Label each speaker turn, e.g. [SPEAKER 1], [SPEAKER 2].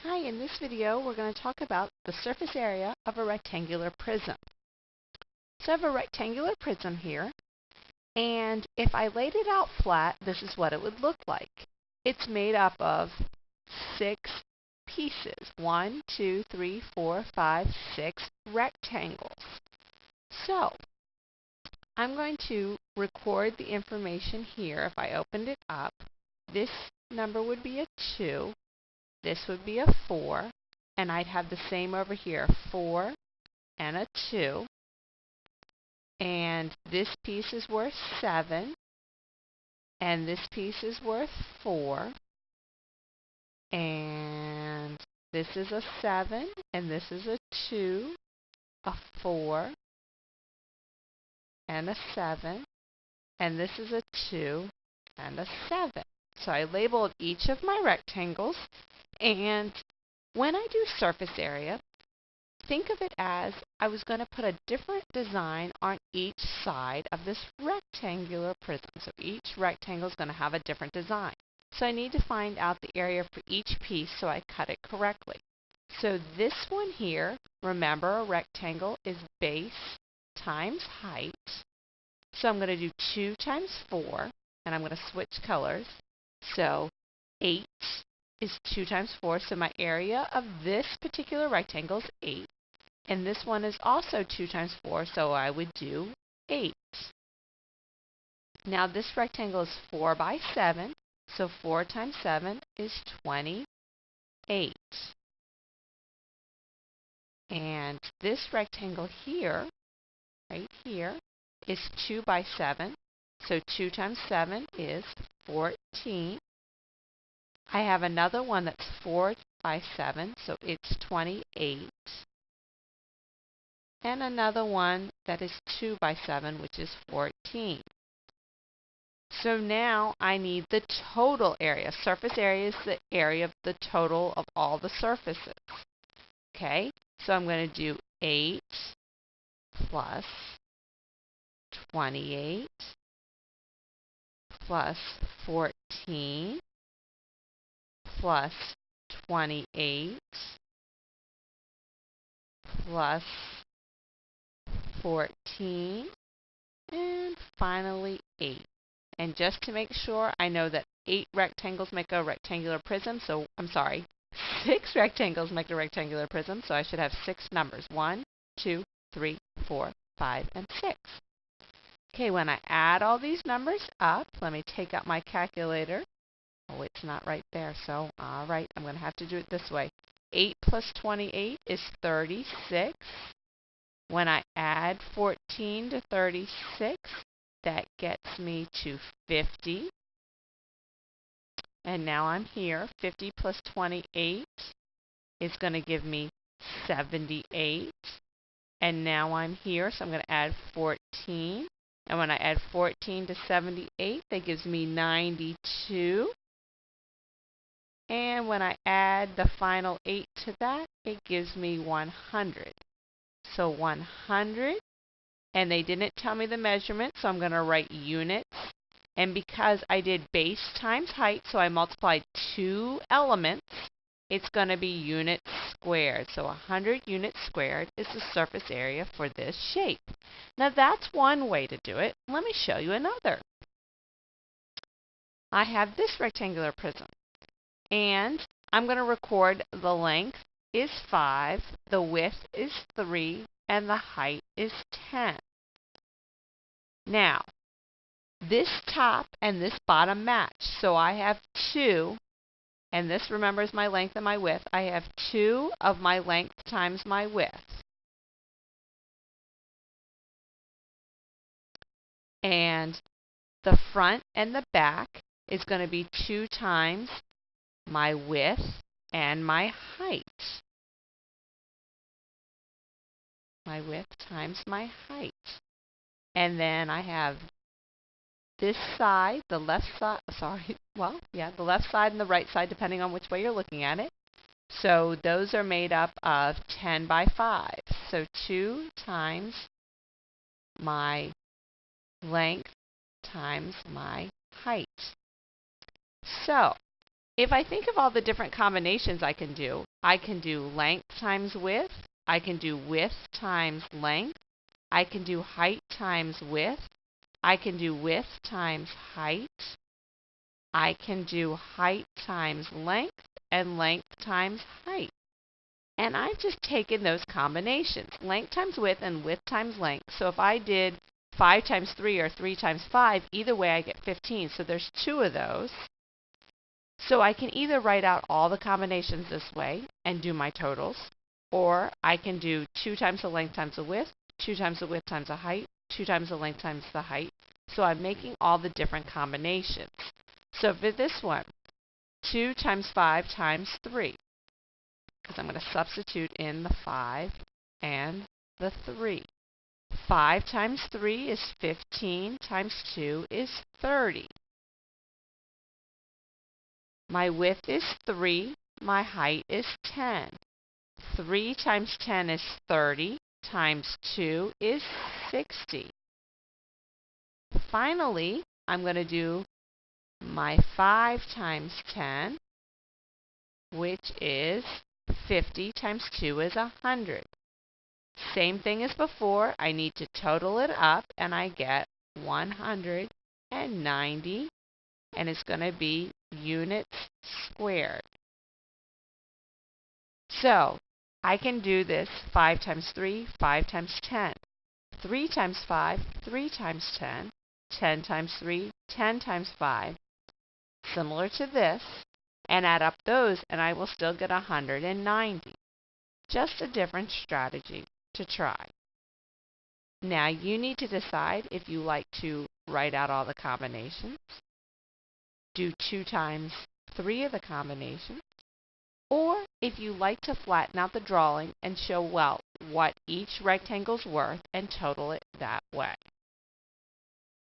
[SPEAKER 1] Hi, in this video we're going to talk about the surface area of a rectangular prism. So I have a rectangular prism here, and if I laid it out flat, this is what it would look like. It's made up of 6 pieces, 1, 2, 3, 4, 5, 6 rectangles. So I'm going to record the information here. If I opened it up, this number would be a 2. This would be a 4, and I'd have the same over here, 4 and a 2. And this piece is worth 7, and this piece is worth 4, and this is a 7, and this is a 2, a 4, and a 7, and this is a 2 and a 7. So I labeled each of my rectangles, and when I do surface area, think of it as I was going to put a different design on each side of this rectangular prism. So each rectangle is going to have a different design. So I need to find out the area for each piece so I cut it correctly. So this one here, remember a rectangle is base times height. So I'm going to do 2 times 4, and I'm going to switch colors. So 8 is 2 times 4, so my area of this particular rectangle is 8. And this one is also 2 times 4, so I would do 8. Now this rectangle is 4 by 7, so 4 times 7 is 28. And this rectangle here, right here, is 2 by 7, so 2 times 7 is 14. I have another one that's 4 by 7, so it's 28. And another one that is 2 by 7, which is 14. So now I need the total area. Surface area is the area of the total of all the surfaces. Okay, so I'm going to do 8 plus 28 plus 14 plus 28 plus 14, and finally 8. And just to make sure, I know that 8 rectangles make a rectangular prism, so I'm sorry, 6 rectangles make a rectangular prism, so I should have 6 numbers. 1, 2, 3, 4, 5, and 6. Okay, when I add all these numbers up, let me take out my calculator. Oh, it's not right there, so all right, I'm going to have to do it this way. 8 plus 28 is 36. When I add 14 to 36, that gets me to 50. And now I'm here. 50 plus 28 is going to give me 78. And now I'm here, so I'm going to add 14. And when I add 14 to 78, that gives me 92. And when I add the final 8 to that, it gives me 100. So 100, and they didn't tell me the measurement, so I'm going to write units. And because I did base times height, so I multiplied 2 elements, it's going to be units squared. So 100 units squared is the surface area for this shape. Now that's one way to do it. Let me show you another. I have this rectangular prism, and I'm going to record the length is 5, the width is 3, and the height is 10. Now, this top and this bottom match, so I have 2, and this, remember, is my length and my width. I have 2 of my length times my width. And the front and the back is going to be 2 times my width and my height. My width times my height. And then I have this side, the left side, the left side and the right side, depending on which way you're looking at it. So those are made up of 10 by 5. So 2 times my length times my height. So If I think of all the different combinations I can do length times width, I can do width times length, I can do height times width, I can do width times height, I can do height times length, and length times height. And I've just taken those combinations, length times width and width times length. So if I did 5 times 3 or 3 times 5, either way I get 15. So there's 2 of those. So I can either write out all the combinations this way and do my totals, or I can do 2 times the length times the width, 2 times the width times the height, 2 times the length times the height. So I'm making all the different combinations. So for this one, 2 times 5 times 3, because I'm going to substitute in the 5 and the 3. 5 times 3 is 15 times 2 is 30. My width is 3, my height is 10. 3 times 10 is 30, times 2 is 60. Finally, I'm going to do my 5 times 10, which is 50 times 2 is 100. Same thing as before, I need to total it up and I get 190, and it's going to be units squared. So I can do this 5 times 3, 5 times 10. 3 times 5, 3 times 10. 10 times 3, 10 times 5. Similar to this, and add up those and I will still get 190. Just a different strategy to try. Now you need to decide if you like to write out all the combinations, do 2 times 3 of the combinations, or if you like to flatten out the drawing and show, well, what each rectangle's worth and total it that way.